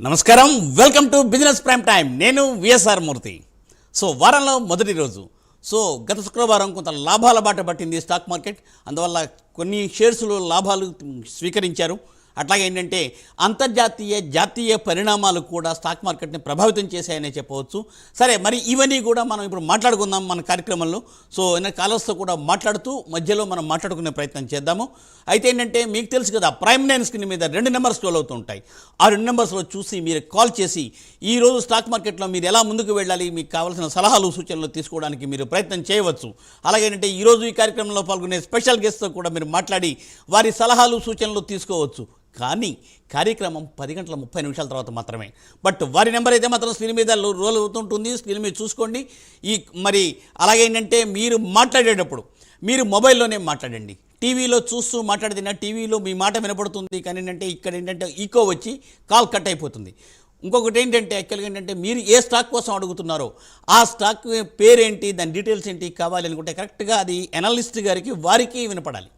నమస్కారం, welcome to business prime time. నేను VSR మూర్తి. So వారంలో మొదటి రోజు. సో గత శుక్రవారం కొంత లాభాల బాట పట్టింది స్టాక్ మార్కెట్. అందువల్ల కొన్ని షేర్స్లో లాభాలు స్వీకరించారు. అట్లాగే ఏంటంటే అంతర్జాతీయ జాతీయ పరిణామాలు కూడా స్టాక్ మార్కెట్ని ప్రభావితం చేశాయనే చెప్పవచ్చు. సరే, మరి ఇవన్నీ కూడా మనం ఇప్పుడు మాట్లాడుకుందాం మన కార్యక్రమంలో. సో కాలర్స్తో కూడా మాట్లాడుతూ మధ్యలో మనం మాట్లాడుకునే ప్రయత్నం చేద్దాము. అయితే ఏంటంటే మీకు తెలుసు కదా, ప్రైమ్ 9 స్క్రీన్ మీద 2 నెంబర్స్ స్క్రోల్ అవుతూ ఉంటాయి. ఆ 2 నెంబర్స్లో చూసి మీరు కాల్ చేసి ఈరోజు స్టాక్ మార్కెట్లో మీరు ఎలా ముందుకు వెళ్ళాలి, మీకు కావాల్సిన సలహాలు సూచనలు తీసుకోవడానికి మీరు ప్రయత్నం చేయవచ్చు. అలాగే ఏంటంటే ఈరోజు ఈ కార్యక్రమంలో పాల్గొనే స్పెషల్ గెస్ట్తో కూడా మీరు మాట్లాడి వారి సలహాలు సూచనలు తీసుకోవచ్చు. కానీ కార్యక్రమం 10:30 తర్వాత మాత్రమే. బట్ వారి నెంబర్ అయితే మాత్రం స్క్రీన్ మీద రోల్ అవుతుంటుంది. స్క్రీన్ మీద చూసుకోండి. మరి అలాగే ఏంటంటే మీరు మాట్లాడేటప్పుడు మీరు మొబైల్లోనే మాట్లాడండి. టీవీలో చూస్తూ మాట్లాడితే టీవీలో మీ మాట వినపడుతుంది, కానీ ఏంటంటే ఇక్కడ ఏంటంటే ఈకో వచ్చి కాల్ కట్ అయిపోతుంది. ఇంకొకటి ఏంటంటే యాక్చువల్గా ఏంటంటే మీరు ఏ స్టాక్ కోసం అడుగుతున్నారో ఆ స్టాక్ పేరేంటి, దాని డీటెయిల్స్ ఏంటి కావాలి అనుకుంటే కరెక్ట్గా అది అనలిస్ట్ గారికి వారికి వినపడాలి.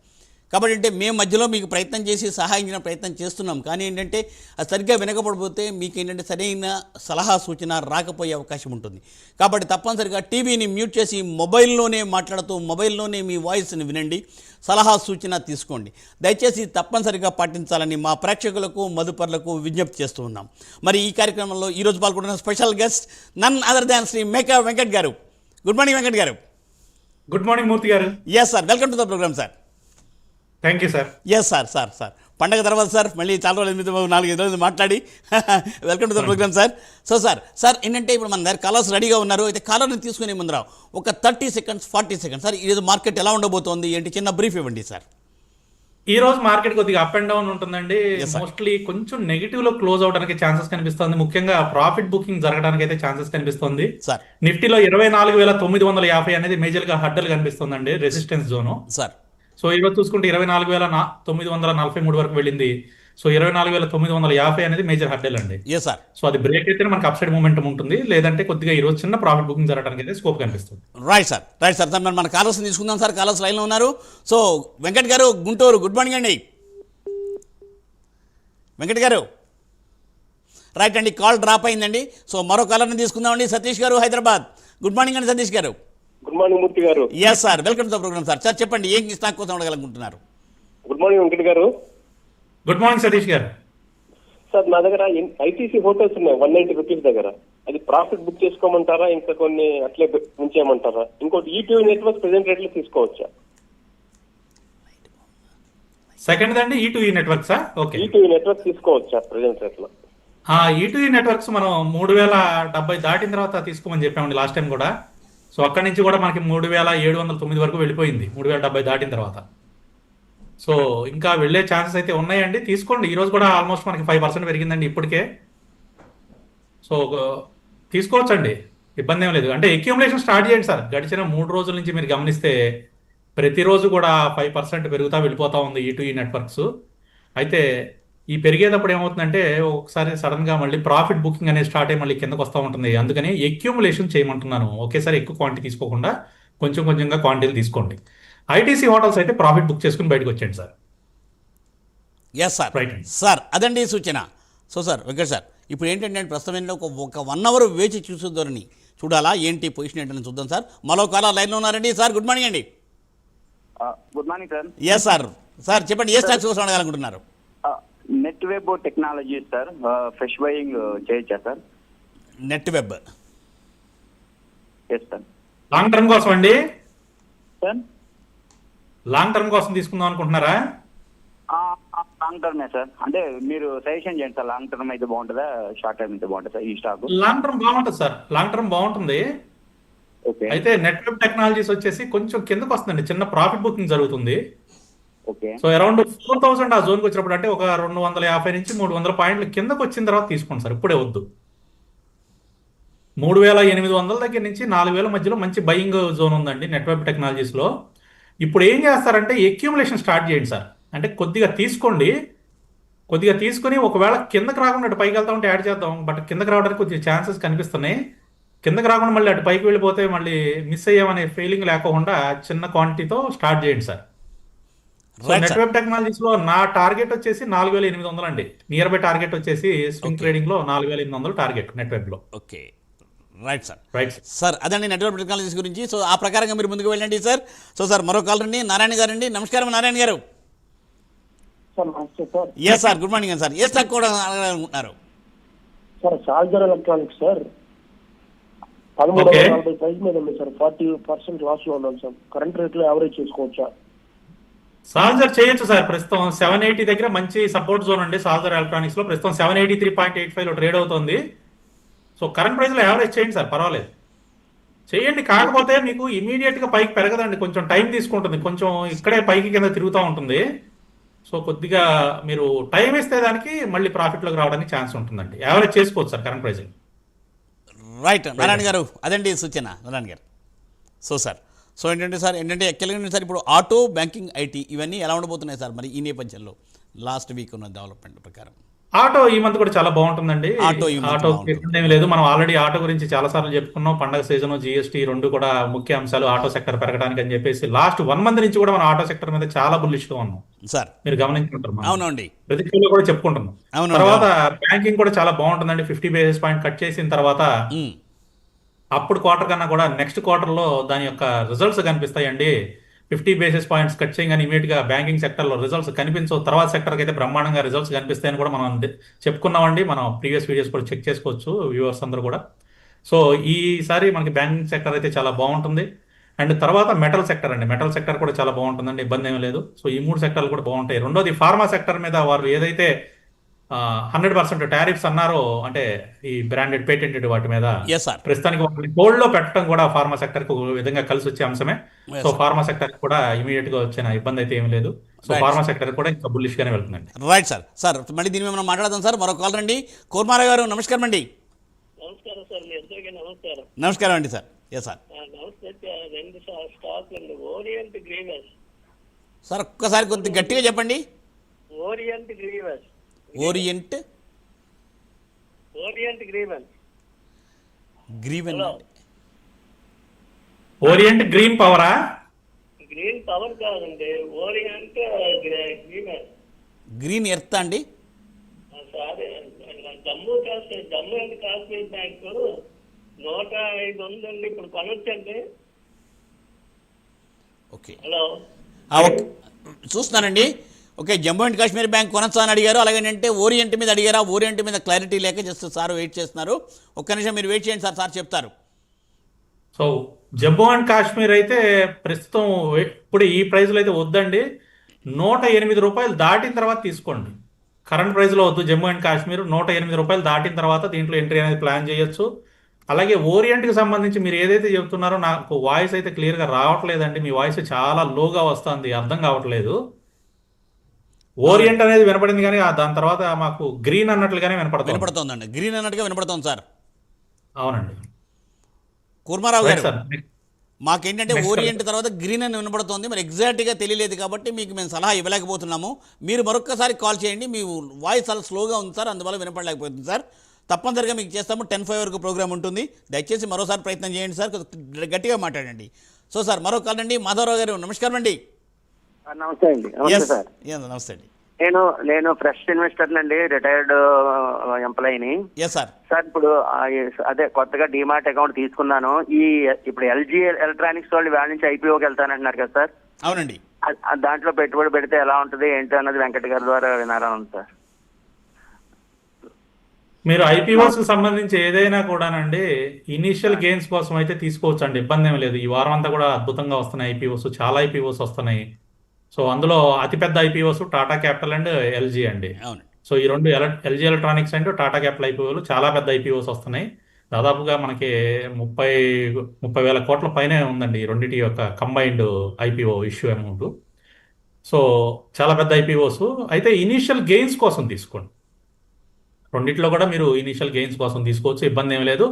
కాబట్టి అంటే మేము మధ్యలో మీకు ప్రయత్నం చేసి సహాయం చేయడం ప్రయత్నం చేస్తున్నాం. కానీ ఏంటంటే అది సరిగ్గా వినకపోతే మీకు ఏంటంటే సరైన సలహా సూచన రాకపోయే అవకాశం ఉంటుంది. కాబట్టి తప్పనిసరిగా టీవీని మ్యూట్ చేసి మొబైల్లోనే మాట్లాడుతూ మొబైల్లోనే మీ వాయిస్ని వినండి, సలహా సూచన తీసుకోండి. దయచేసి తప్పనిసరిగా పాటించాలని మా ప్రేక్షకులకు మదుపర్లకు విజ్ఞప్తి చేస్తూ ఉన్నాం. మరి ఈ కార్యక్రమంలో ఈరోజు పాల్గొంటున్న special guest none other than Shri Meka Venkat garu. Good morning Venkat garu. Good morning Murthy garu. Yes sir, welcome to the programme sir. Thank you sir. Yes sir పండగ తర్వాత సార్ మళ్ళీ చాలా రోజులు 4-5 రోజులు మాట్లాడి welcome to the programme sir. Sir ఏంటంటే ఇప్పుడు మన దగ్గర కాలర్స్ రెడీగా ఉన్నారు. అయితే కాలర్ని తీసుకునే ముందర ఒక 30 సెకండ్స్ 40 సెకండ్స్ సార్ ఈరోజు మార్కెట్ ఎలా ఉండబోతోంది ఏంటి చిన్న బ్రీఫ్ ఇవ్వండి సార్. ఈ రోజు మార్కెట్ కొద్దిగా అప్ అండ్ డౌన్ ఉంటుందండి. మోస్ట్లీ కొంచెం నెగిటివ్ లో క్లోజ్ అవడానికి ఛాన్సెస్ కనిపిస్తుంది. ముఖ్యంగా ప్రాఫిట్ బుకింగ్ జరగడానికి అయితే ఛాన్సెస్ కనిపిస్తుంది సార్. నిఫ్టీలో 24,950 అనేది మేజర్ గా హడ్డలు కనిపిస్తుందండి, రెసిస్టెన్స్ జోను సార్. సో ఈరోజు చూసుకుంటే 24,943 వరకు వెళ్ళింది. సో 24,950 అనేది మేజర్ హడ్డల్ అండి. సో అది బ్రేక్ అయితే మనకి అప్ సైడ్ మూమెంటం ఉంటుంది, లేదంటే కొద్దిగా ఈ రోజు చిన్న ప్రాఫిట్ బుకింగ్ జరగడానికి అయితే స్కోప్ కనిపిస్తుంది. రైట్ సార్ మన కాలర్స్ తీసుకుందాం సార్. కాలర్స్ లైన్లో ఉన్నారు. సో వెంకట్ గారు గుంటూరు, గుడ్ మార్నింగ్ అండి. వెంకట్ గారు రైట్ అండి, కాల్ డ్రాప్ అయిందండి. సో మరో కాలర్ని తీసుకుందామండి. సతీష్ గారు హైదరాబాద్, గుడ్ మార్నింగ్ అండి సతీష్ గారు. Good morning Murthy garu. Yes sir, welcome to the programme sir. Sir చెప్పండి, ఏం స్టాక్ కోసం అడగాలనుకుంటున్నారు? Good morning Venkat garu. Good morning Satish గారు. సార్ నా దగ్గర ఐటీసీ హోటల్స్ ఉన్నాయి 190 రూపీస్ దగ్గర. అది ప్రాఫిట్ బుక్ చేసుకోమంటారా, ఇంకా కొన్ని అట్లే ఉంచేయమంటారా? ఇంకోటి ఈటీవీ నెట్వర్క్ ప్రెసెంట్ రేట్ లో తీసుకోవచ్చా? సెకండ్ అండి ETV networks. Okay, ETV network తీసుకోవచ్చా ప్రెసెంట్ రేట్ లో? ఈటీవీ నెట్వర్క్స్ మనం 3,070 దాటిన తర్వాత తీసుకోమని చెప్పామండి లాస్ట్ టైం కూడా. సో అక్కడి నుంచి కూడా మనకి 3,709 వరకు వెళ్ళిపోయింది 3,070 దాటిన తర్వాత. సో ఇంకా వెళ్ళే ఛాన్సెస్ అయితే ఉన్నాయండి, తీసుకోండి. ఈరోజు కూడా ఆల్మోస్ట్ మనకి 5% పెరిగిందండి ఇప్పటికే. సో తీసుకోవచ్చండి, ఇబ్బంది ఏం లేదు. అంటే అక్యూములేషన్ స్టార్ట్ చేయండి సార్. గడిచిన 3 రోజుల నుంచి మీరు గమనిస్తే ప్రతిరోజు కూడా 5% పెరుగుతా వెళ్ళిపోతా ఉంది ఈటీవీ నెట్వర్క్స్. అయితే ఈ పెరిగేటప్పుడు ఏమవుతుందంటే ఒకసారి సడన్ గా మళ్ళీ ప్రాఫిట్ బుకింగ్ అనేది స్టార్ట్ అయ్యి మళ్ళీ కిందకు వస్తూ ఉంటుంది. అందుకని అక్యూములేషన్ చేయమంటున్నాను. ఒకేసారి ఎక్కువ క్వాంటిటీ తీసుకోకుండా కొంచెం కొంచెంగా క్వాంటిటీలు తీసుకోండి. ఐటీసీ హోటల్స్ అయితే ప్రాఫిట్ బుక్ చేసుకుని బయటకు వచ్చేయండి sir. Yes sir, right sir, అదండి సూచన. సో సార్ వెంకట్ సార్, ఇప్పుడు ఏంటంటే ప్రస్తుతం ఒక 1 అవర్ వేచి చూసేద్దరని చూడాలా ఏంటి పొజిషన్ ఏంటని చూద్దాం సార్. మరో కాలర్ లైన్లో ఉన్నారండి. సార్ గుడ్ మార్నింగ్ అండి. Good morning sir. Yes sir చెప్పండి, ఏ స్టాక్స్ కోసం అడగాలనుకుంటున్నారు? Net web technology sir, fresh buying చేయొచ్చా sir? Net web yes sir. Long term కోసం అండి సార్? లాంగ్ టర్మ్ కోసం తీసుకుందాం అనుకుంటున్నారా? లాంగ్ టర్మే సార్. అంటే మీరు సజెషన్ చేయండి సార్, లాంగ్ టర్మ్ అయితే బాగుంటుందా, షార్ట్ టర్మ్ అయితే బాగుంటుందా ఈ స్టాక్? లాంగ్ టర్మ్ బాగుంటుంది సార్, లాంగ్ టర్మ్ బాగుంటుంది. అయితే నెట్ వెబ్ టెక్నాలజీస్ వచ్చేసి కొంచెం కిందకు వస్తుందండి, చిన్న ప్రాఫిట్ బుకింగ్ జరుగుతుంది. సో అరౌండ్ 4,000 ఆ జోన్కి వచ్చినప్పుడు, అంటే ఒక 250 నుంచి 300 పాయింట్లు కిందకు వచ్చిన తర్వాత తీసుకోండి సార్, ఇప్పుడే వద్దు. 3,800 దగ్గర నుంచి 4,000 మధ్యలో మంచి బయింగ్ జోన్ ఉందండి నెట్ వెబ్ టెక్నాలజీస్లో. ఇప్పుడు ఏం చేస్తారంటే అక్యూములేషన్ స్టార్ట్ చేయండి సార్. అంటే కొద్దిగా తీసుకోండి, కొద్దిగా తీసుకుని ఒకవేళ కిందకి రాకుండా అటు పైకి వెళ్తా ఉంటే యాడ్ చేద్దాం. బట్ కిందకి రావడానికి కొద్దిగా ఛాన్సెస్ కనిపిస్తున్నాయి. కిందకి రాకుండా మళ్ళీ అటు పైకి వెళ్ళిపోతే మళ్ళీ మిస్ అయ్యామనే ఫీలింగ్ లేకుండా చిన్న క్వాంటిటీతో స్టార్ట్ చేయండి sir. So Right, sir. Network technologies లో నా టార్గెట్ వచ్చేసి 4,800 అండి. నియర్ బై టార్గెట్ వచ్చేసి స్వింగ్ ట్రేడింగ్ లో 4,800 టార్గెట్ నెట్వర్క్ లో. Okay, right sir. Right sir. Sir అదండి నెట్వర్క్ టెక్నాలజీస్ గురించి. సో ఆ ప్రకారంగా మీరు ముందుకు వెళ్ళండి సార్. సో సార్ మరో కాల్ రండి, నారాయణ గారు అండి. నమస్కారం నారాయణ గారు. సార్ నమస్తే sir. Yes sir, good morning sir. ఏ స్టాక్ కూడా అడగాలనుకుంటున్నారు? Sir Salzer electronics sir Okay. 1340 price మీద ఉంది సార్. 40% లాస్ లో ఉన్నాం సార్. కరెంట్ రేట్ లో యావరేజ్ చేసుకోవచ్చా? సాల్జర్ చేయొచ్చు సార్. ప్రస్తుతం 780 దగ్గర మంచి సపోర్ట్ జోన్ అండి. సాల్జర్ ఎలక్ట్రానిక్స్ లో ప్రస్తుతం 783.85 లో ట్రేడ్ అవుతుంది. సో కరెంట్ ప్రైస్ లో యావరేజ్ చేయండి సార్, పర్వాలేదు చేయండి. కాకపోతే మీకు ఇమీడియట్ గా పైకి పెరగదండి, కొంచెం టైం తీసుకుంటుంది. కొంచెం ఇక్కడే పైకి కింద తిరుగుతూ ఉంటుంది. సో కొద్దిగా మీరు టైం ఇస్తే దానికి మళ్ళీ ప్రాఫిట్ లోకి రావడానికి ఛాన్స్ ఉంటుందండి. యావరేజ్ చేసుకోవచ్చు sir current price. Right Narayana గారు, అదండి సూచన నారాయణ గారు. సో సార్, సో ఏంటంటే యాక్చువల్గా సార్ ఇప్పుడు ఆటో, బ్యాంకింగ్, ఐటీ ఇవన్నీ ఎలా ఉండబోతున్నాయి సార్ మరి ఈ నేపథ్యంలో లాస్ట్ వీక్ ఉన్న డెవలప్మెంట్ ప్రకారం? ఆటో ఈ మంత్ కూడా చాలా బాగుంటుందండి. ఆటో ఈ month ఆటో బాగుంటుంది. ఏమీ లేదు, మనం ఆల్రెడీ ఆటో గురించి చాలా సార్లు చెప్పుకున్నాం. పండగ సీజన్, జిఎస్టీ రెండు కూడా ముఖ్య అంశాలు ఆటో సెక్టర్ పెరగడానికి అని చెప్పేసి లాస్ట్ 1 month నుంచి కూడా మనం ఆటో సెక్టర్ మీద చాలా బుల్లిష్ గా ఉన్నాం. సార్ మీరు గమనించుకుంటారు, మనం అవునండి, ప్రతి షోలో కూడా చెప్పుకుంటున్నాం. అవునండి. తర్వాత బ్యాంకింగ్ కూడా చాలా బాగుంటుందండి. 50 basis point కట్ చేసిన తర్వాత మ్, అప్పుడు క్వార్టర్ కన్నా కూడా నెక్స్ట్ క్వార్టర్ లో దాని యొక్క రిజల్ట్స్ కనిపిస్తాయండి. 50 basis points కట్ చేయగానే ఇమీడియట్ గా బ్యాంకింగ్ సెక్టర్ లో రిజల్ట్స్ కనిపించవు. తర్వాత సెక్టర్ కి అయితే బ్రహ్మాండంగా రిజల్ట్స్ కనిపిస్తాయని కూడా మనం చెప్పుకున్నామండి. మనం ప్రీవియస్ వీడియోస్ కూడా చెక్ చేసుకోవచ్చు వ్యూవర్స్ అందరూ కూడా. సో ఈసారి మనకి బ్యాంకింగ్ సెక్టర్ అయితే చాలా బాగుంటుంది. అండ్ తర్వాత మెటల్ సెక్టర్ అండి, మెటల్ సెక్టర్ కూడా చాలా బాగుంటుందండి, ఇబ్బంది ఏమీ లేదు. సో ఈ 3 సెక్టర్లు కూడా బాగుంటాయి. రెండోది ఫార్మా సెక్టర్ మీద వారు ఏదైతే 100% టారిఫ్స్ అన్నారో, అంటే ఈ బ్రాండెడ్ పేటెంటెడ్ వాటి మీద Yes, sir. ప్రస్తుతానికి వాళ్ళని హోల్డ్ లో పెట్టడం కూడా ఫార్మా సెక్టర్ కు ఒక విధంగా కలిసి వచ్చే అంశమే. Yes, so sir. Pharma sector కూడా ఇమీడియట్ గా వచ్చిన ఇబ్బంది అయితే ఏమీ లేదు. So Right. ఫార్మా సెక్టర్ కూడా ఇంకా బుల్లిష్ గానే వెళ్తుందండి. Right sir. సార్ మళ్ళీ దీని మీద మనం మాట్లాడదాం సార్. మరో కాల్ రండి, కోర్మారావు గారు. నమస్కారం అండి. నమస్కారం సార్, మీ అందరికీ నమస్కారం. నమస్కారం అండి సార్. Yes sir. నమస్తే. 2 స్టాక్ అండి. ఓరియంట్ గ్రీవెస్. సార్ ఒక్కసారి కొద్దిగా గట్టిగా చెప్పండి. Orient Greaves. Orient Orient grievance. గ్రీవెన్ హలో. ఓరియంట్ గ్రీన్ పవరా? గ్రీన్ పవర్ కాదండి, ఓరియంట్ గ్రీవెన్స్. గ్రీన్ ఎర్త్ అండి. Sir, Jammu and Kashmir bank 105 ఉందండి, ఇప్పుడు కొనొచ్చండి. Okay, hello. చూస్తున్నానండి. Okay, Jammu and Kashmir bank కొనొచ్చా అని అడిగారు. అలాగంటే ఓరియంట్ మీద అడిగారా? ఓరియంట్ మీద క్లారిటీ లేక జస్ట్ సార్ వెయిట్ చేస్తున్నారు. ఒక్క నిమిషం మీరు వెయిట్ చేయండి సార్, సార్ చెప్తారు. సో జమ్మూ అండ్ కాశ్మీర్ అయితే ప్రస్తుతం ఇప్పుడు ఈ ప్రైస్లో అయితే వద్దండి. 108 రూపాయలు దాటిన తర్వాత తీసుకోండి. కరెంట్ ప్రైస్లో వద్దు. జమ్మూ అండ్ కాశ్మీర్ 108 రూపాయలు దాటిన తర్వాత దీంట్లో ఎంట్రీ అనేది ప్లాన్ చేయొచ్చు. అలాగే ఓరియంట్కి సంబంధించి మీరు ఏదైతే చెప్తున్నారో నాకు వాయిస్ అయితే క్లియర్గా రావట్లేదండి. మీ వాయిస్ చాలా లోగా వస్తుంది, అర్థం కావట్లేదు. ఓరియంట్ అనేది వినపడింది కానీ దాని తర్వాత మాకు గ్రీన్ అన్నట్లుగానే వినపడుతోందండి. గ్రీన్ అన్నట్టుగా వినపడుతోంది సార్. అవునండి. కుర్మారావు రైట్ గారు, సార్. మాకేంటంటే Next ఓరియంట్ తర్వాత గ్రీన్ అని వినపడుతోంది. మరి ఎగ్జాక్ట్గా తెలియలేదు కాబట్టి మీకు మేము సలహా ఇవ్వలేకపోతున్నాము. మీరు మరొక్కసారి కాల్ చేయండి. మీ వాయిస్ చాలా స్లోగా ఉంది సార్, అందువల్ల వినపడలేకపోతుంది సార్. తప్పనిసరిగా మీకు చేస్తాము. 10:05 వరకు ప్రోగ్రామ్ ఉంటుంది. దయచేసి మరోసారి ప్రయత్నం చేయండి సార్, గట్టిగా మాట్లాడండి. సో సార్ మరో కాల్ అండి, మాధవరావు గారు. నమస్కారం అండి. నమస్తే అండి. నమస్తే సార్. నమస్తే అండి. నేను ఫ్రెష్ ఇన్వెస్టర్ అండి, రిటైర్డ్ ఎంప్లాయీని. Yes sir. సార్ ఇప్పుడు అదే కొత్తగా డిమార్ట్ అకౌంట్ తీసుకున్నాను. ఇప్పుడు ఎల్జీ ఎలక్ట్రానిక్స్ వాళ్ళు వాళ్ళ నుంచి ఐపీఓకి వెళ్తానంటున్నారు కదా సార్. అవునండి. దాంట్లో పెట్టుబడి పెడితే ఎలా ఉంటుంది ఏంటి అన్నది వెంకట గారి ద్వారా వినాలని సార్. మీరు ఐపీఓస్ కి సంబంధించి ఏదైనా కూడానండి ఇనీషియల్ గెయిన్స్ కోసం అయితే తీసుకోవచ్చు అండి, ఇబ్బంది ఏమి లేదు. ఈ వారం అంతా కూడా అద్భుతంగా వస్తున్నాయి ఐపీఓస్, చాలా ఐపీఓస్ వస్తున్నాయి. సో అందులో అతిపెద్ద IPOs Tata capital and LG అండి. అవును. సో ఈ రెండు LG electronics and Tata capital ఐపీఓలు చాలా పెద్ద ఐపీఓస్ వస్తున్నాయి. దాదాపుగా మనకి 30,000 కోట్ల పైనే ఉందండి ఈ రెండింటి యొక్క combined IPO issue amount. So చాలా పెద్ద ఐపీఓస్ అయితే ఇనీషియల్ గెయిన్స్ కోసం తీసుకోండి. రెండిట్లో కూడా మీరు ఇనీషియల్ గెయిన్స్ కోసం తీసుకోవచ్చు, ఇబ్బంది ఏమి లేదు.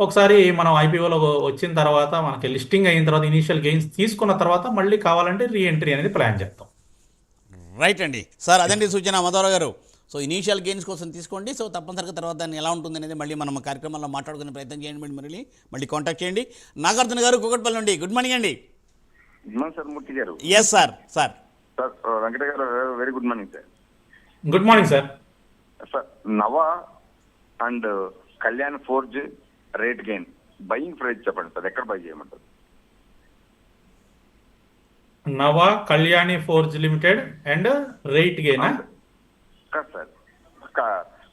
ఒకసారి మనం ఐపీఓలో వచ్చిన తర్వాత మనకి లిస్టింగ్ అయిన తర్వాత ఇనీషియల్ గెయిన్స్ తీసుకున్న తర్వాత మళ్ళీ కావాలంటే రీఎంట్రీ అనేది ప్లాన్ చేస్తాం. రైట్ అండి సార్, అదండి సూచన మాధవరావు గారు. సో ఇనీషియల్ గెయిన్స్ కోసం తీసుకోండి. సో తప్పనిసరిగా తర్వాత దాన్ని ఎలా ఉంటుంది అనేది మళ్ళీ మనం కార్యక్రమంలో మాట్లాడుకునే ప్రయత్నం చేయండి. మళ్ళీ కాంటాక్ట్ చేయండి. నాగార్జున గారు కూకట్పల్లి నుండి. గుడ్ మార్నింగ్ అండి. Sir Murthy garu. Yes sir. Sir sir Venkata garu very good morning sir. Good morning sir. Sir Nava and Kalyan forge rate gain buying price చెప్పండి సార్, ఎక్కడ బై చేయమంటారు? Nava Kalyani forge limited and right గేనా? కాదు sir,